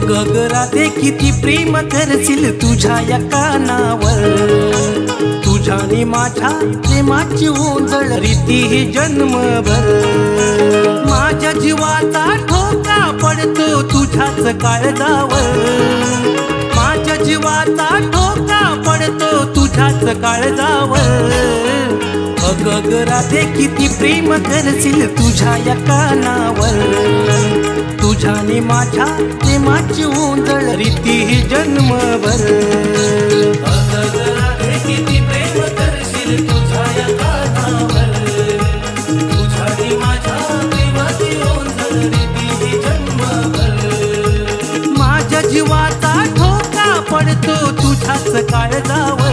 अगं राधे किती प्रेम करशील तुझ्या या कानावर, तुझ्याने माझ्या प्रेमाची ओंजळ रीती ही जन्मभर। माझ्या जीवाचा ठोका पडतो तुझ्याच काळजावर, माझ्या जीवाचा ठोका पडतो तुझ्याच काळजावर। अगं राधे किती प्रेम करशील तुझ्या या कानावर, तुझ्याने माझ्या प्रेमाची ओंजळ रीती ही जन्मभर। अगं राधे किती प्रेम करशील तुझ्या या कानावर, तुझ्याने माझ्या प्रेमाची ओंजळ रीती ही जन्मभर। माझ्या जीवाचा ठोका पडतो तुझ्याच काळजावर,